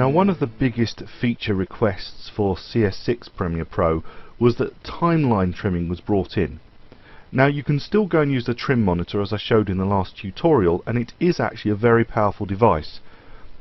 Now, one of the biggest feature requests for CS6 Premiere Pro was that timeline trimming was brought in. Now, you can still go and use the trim monitor as I showed in the last tutorial, and it is actually a very powerful device.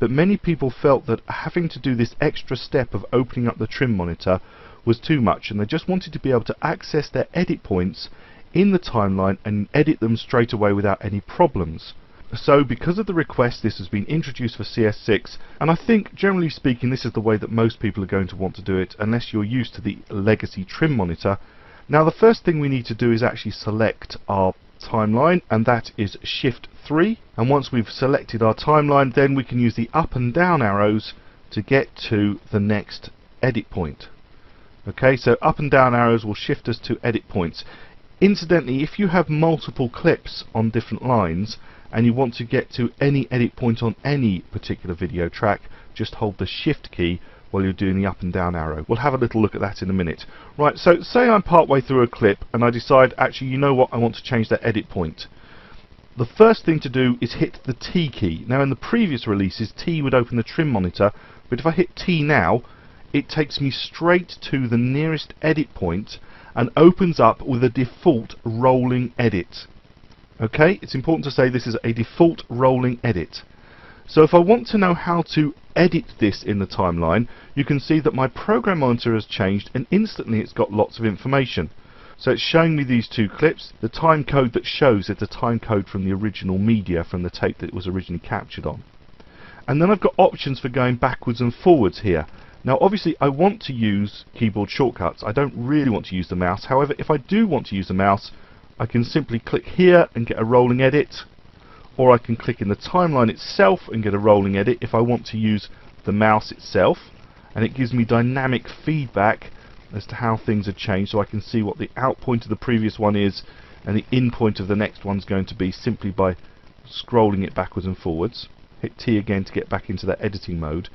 But many people felt that having to do this extra step of opening up the trim monitor was too much, and they just wanted to be able to access their edit points in the timeline and edit them straight away without any problems. So because of the request, this has been introduced for CS6, and I think generally speaking this is the way that most people are going to want to do it unless you're used to the legacy trim monitor. Now, the first thing we need to do is actually select our timeline, and that is Shift 3, and once we've selected our timeline, then we can use the up and down arrows to get to the next edit point. Okay, so up and down arrows will shift us to edit points. Incidentally, if you have multiple clips on different lines and you want to get to any edit point on any particular video track, just hold the Shift key while you're doing the up and down arrow. We'll have a little look at that in a minute. Right, so say I'm part way through a clip and I decide, actually, you know what, I want to change that edit point. The first thing to do is hit the T key. Now, in the previous releases, T would open the trim monitor, but if I hit T now, it takes me straight to the nearest edit point and opens up with a default rolling edit. Okay, it's important to say this is a default rolling edit. So if I want to know how to edit this in the timeline, you can see that my program monitor has changed and instantly it's got lots of information. So it's showing me these two clips. The time code that shows it's a time code from the original media, from the tape that it was originally captured on. And then I've got options for going backwards and forwards here. Now, obviously I want to use keyboard shortcuts. I don't really want to use the mouse. However, if I do want to use the mouse, I can simply click here and get a rolling edit, or I can click in the timeline itself and get a rolling edit if I want to use the mouse itself, and it gives me dynamic feedback as to how things have changed, so I can see what the out point of the previous one is and the in point of the next one's going to be simply by scrolling it backwards and forwards. Hit T again to get back into that editing mode.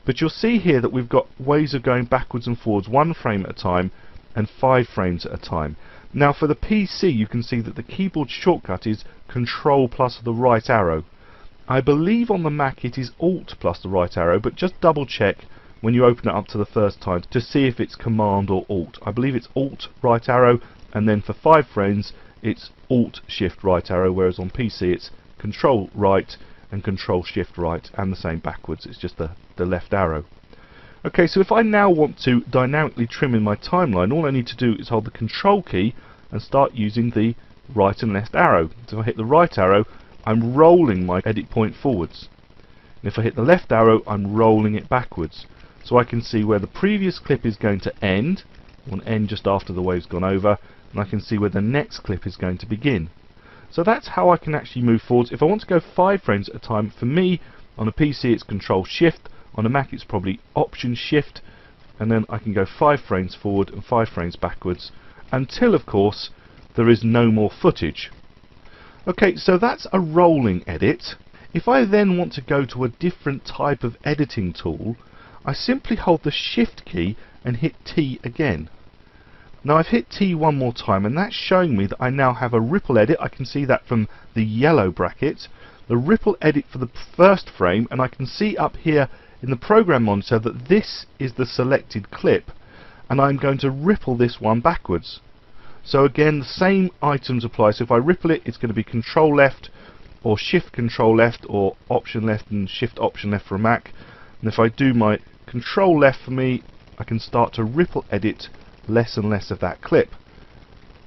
But you'll see here that we've got ways of going backwards and forwards 1 frame at a time and 5 frames at a time. Now, for the PC, you can see that the keyboard shortcut is Control plus the right arrow. I believe on the Mac it is Alt plus the right arrow, but just double check when you open it up to the first time to see if it's Command or Alt. I believe it's Alt right arrow, and then for 5 frames it's Alt Shift right arrow, whereas on PC it's Control right and Control Shift right, and the same backwards, it's just the left arrow. Okay, so if I now want to dynamically trim in my timeline, all I need to do is hold the Control key and start using the right and left arrow. So if I hit the right arrow, I'm rolling my edit point forwards. And if I hit the left arrow, I'm rolling it backwards. So I can see where the previous clip is going to end, or end just after the wave's gone over, and I can see where the next clip is going to begin. So that's how I can actually move forwards. If I want to go 5 frames at a time, for me, on a PC it's Control Shift, on a Mac it's probably Option Shift, and then I can go 5 frames forward and 5 frames backwards, until of course there is no more footage. Okay, so that's a rolling edit. If I then want to go to a different type of editing tool, I simply hold the Shift key and hit T again. Now I've hit T one more time, and that's showing me that I now have a ripple edit. I can see that from the yellow bracket, the ripple edit for the first frame, and I can see up here in the program monitor that this is the selected clip, and I'm going to ripple this one backwards. So again, the same items apply. So if I ripple it, it's going to be Control left or Shift Control left, or Option left and Shift Option left for a Mac. And if I do my Control left for me, I can start to ripple edit less and less of that clip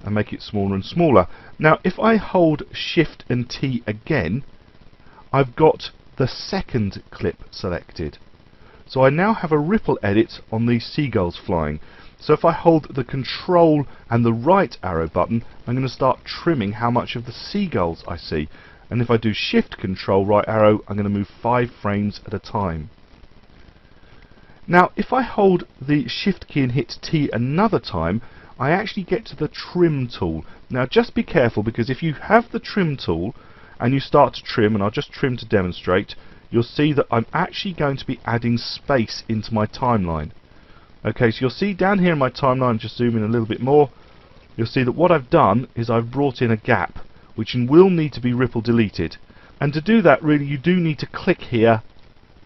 and make it smaller and smaller. Now if I hold Shift and T again, I've got the second clip selected. So I now have a ripple edit on these seagulls flying. So if I hold the Control and the right arrow button, I'm going to start trimming how much of the seagulls I see. And if I do Shift Control right arrow, I'm going to move 5 frames at a time. Now if I hold the Shift key and hit T another time, I actually get to the Trim tool. Now just be careful, because if you have the Trim tool and you start to trim, and I'll just trim to demonstrate, you'll see that I'm actually going to be adding space into my timeline. Okay, so you'll see down here in my timeline, just zoom in a little bit more, you'll see that what I've done is I've brought in a gap, which will need to be ripple deleted. And to do that, really, you do need to click here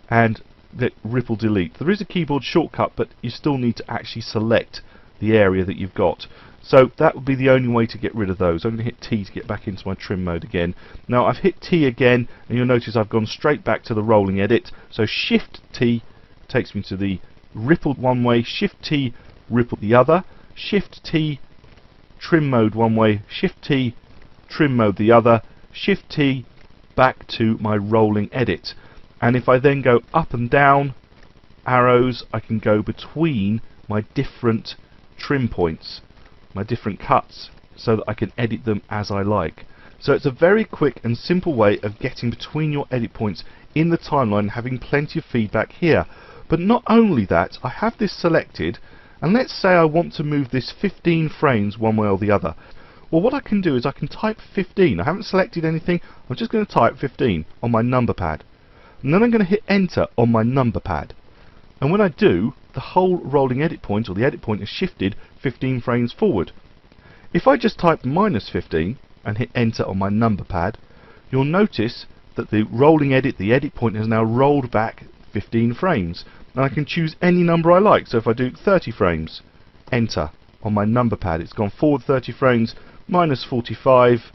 and the ripple delete. There is a keyboard shortcut, but you still need to actually select the area that you've got. So that would be the only way to get rid of those. I'm going to hit T to get back into my trim mode again. Now I've hit T again, and you'll notice I've gone straight back to the rolling edit. So Shift T takes me to the rippled one way, Shift T, ripple the other, Shift T, trim mode one way, Shift T, trim mode the other, Shift T, back to my rolling edit. And if I then go up and down arrows, I can go between my different trim points, my different cuts, so that I can edit them as I like. So it's a very quick and simple way of getting between your edit points in the timeline, having plenty of feedback here. But not only that, I have this selected, and let's say I want to move this 15 frames one way or the other. Well, what I can do is I can type 15. I haven't selected anything, I'm just going to type 15 on my number pad. And then I'm going to hit enter on my number pad. And when I do, the whole rolling edit point, or the edit point, is shifted 15 frames forward. If I just type -15 and hit enter on my number pad, you'll notice that the rolling edit, the edit point, has now rolled back 15 frames. And I can choose any number I like. So if I do 30 frames, enter on my number pad, it's gone forward 30 frames, -45,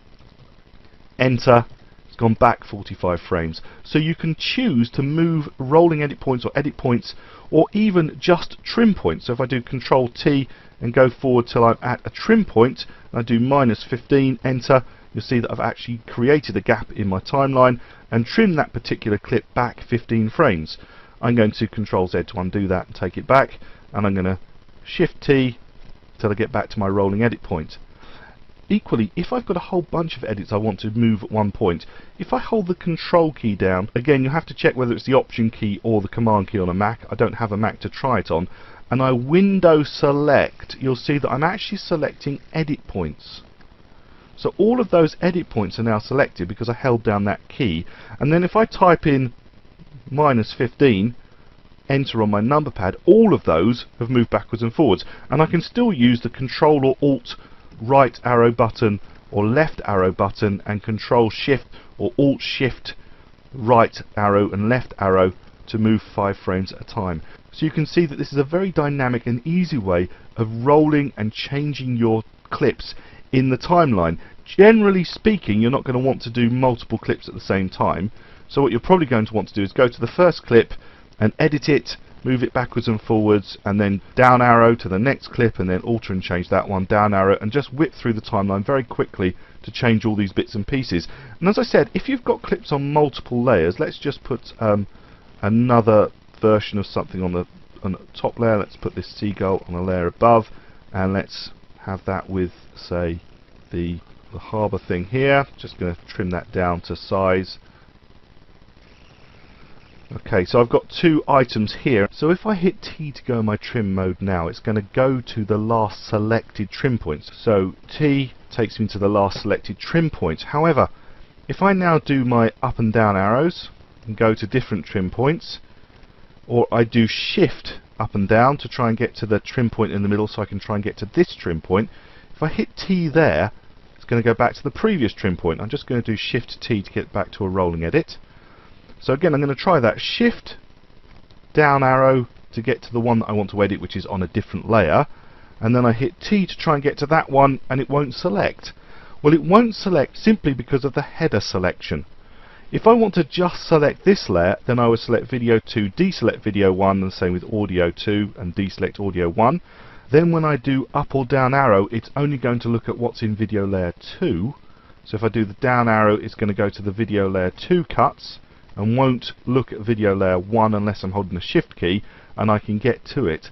enter, it's gone back 45 frames. So you can choose to move rolling edit points or edit points, or even just trim points. So if I do Control T and go forward till I'm at a trim point, and I do -15, enter, you'll see that I've actually created a gap in my timeline and trimmed that particular clip back 15 frames. I'm going to Control Z to undo that and take it back, and I'm going to Shift T till I get back to my rolling edit point. Equally, if I've got a whole bunch of edits I want to move at one point, if I hold the Control key down, again you have to check whether it's the Option key or the Command key on a Mac. I don't have a Mac to try it on. And I window select, you'll see that I'm actually selecting edit points. So all of those edit points are now selected because I held down that key. And then if I type in -15, enter on my number pad, all of those have moved backwards and forwards. And I can still use the Control or Alt right arrow button or left arrow button, and Control Shift or Alt Shift right arrow and left arrow to move 5 frames at a time. So you can see that this is a very dynamic and easy way of rolling and changing your clips in the timeline. Generally speaking, you're not going to want to do multiple clips at the same time. So what you're probably going to want to do is go to the first clip and edit it, move it backwards and forwards, and then down arrow to the next clip, and then alter and change that one, down arrow, and just whip through the timeline very quickly to change all these bits and pieces. And as I said, if you've got clips on multiple layers, let's just put another version of something on the top layer. Let's put this seagull on a layer above, and let's have that with, say, the harbour thing here. Just going to trim that down to size. Okay, so I've got 2 items here. So if I hit T to go in my trim mode now, it's going to go to the last selected trim points. So T takes me to the last selected trim point. However, if I now do my up and down arrows and go to different trim points, or I do Shift up and down to try and get to the trim point in the middle so I can try and get to this trim point, if I hit T there, it's going to go back to the previous trim point. I'm just going to do Shift T to get back to a rolling edit. So again, I'm going to try that. Shift down arrow to get to the one that I want to edit, which is on a different layer, and then I hit T to try and get to that one, and it won't select. Well, it won't select simply because of the header selection. If I want to just select this layer, then I would select video 2, deselect video 1, and the same with audio 2 and deselect audio 1. Then when I do up or down arrow, it's only going to look at what's in video layer 2. So if I do the down arrow, it's going to go to the video layer 2 cuts, and won't look at video layer 1 unless I'm holding the Shift key and I can get to it.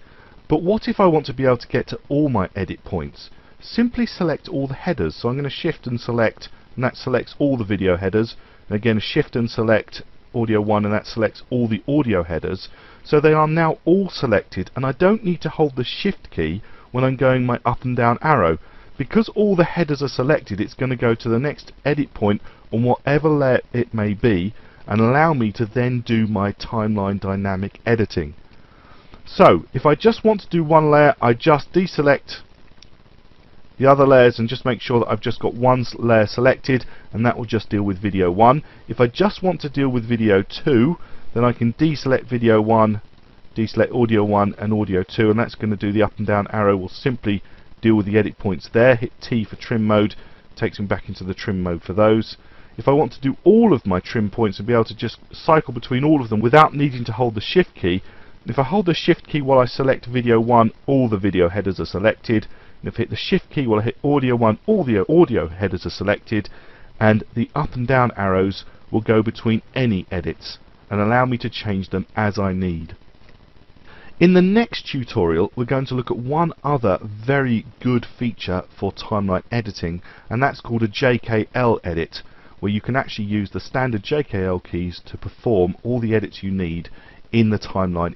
But what if I want to be able to get to all my edit points? Simply select all the headers. So I'm going to Shift and select, and that selects all the video headers. And again, Shift and select audio 1, and that selects all the audio headers. So they are now all selected, and I don't need to hold the Shift key when I'm going my up and down arrow. Because all the headers are selected, it's going to go to the next edit point on whatever layer it may be, and allow me to then do my timeline dynamic editing. So if I just want to do one layer, I just deselect the other layers and just make sure that I've just got one layer selected, and that will just deal with video 1. If I just want to deal with video 2, then I can deselect video 1, deselect audio 1 and audio 2, and that's going to do the up and down arrow. Will simply deal with the edit points there. Hit T for trim mode, takes me back into the trim mode for those. If I want to do all of my trim points and be able to just cycle between all of them without needing to hold the shift key, if I hold the shift key while I select video 1, all the video headers are selected, and if I hit the shift key while I hit audio 1, all the audio headers are selected, and the up and down arrows will go between any edits and allow me to change them as I need. In the next tutorial we're going to look at one other very good feature for timeline editing, and that's called a JKL edit, where you can actually use the standard JKL keys to perform all the edits you need in the timeline.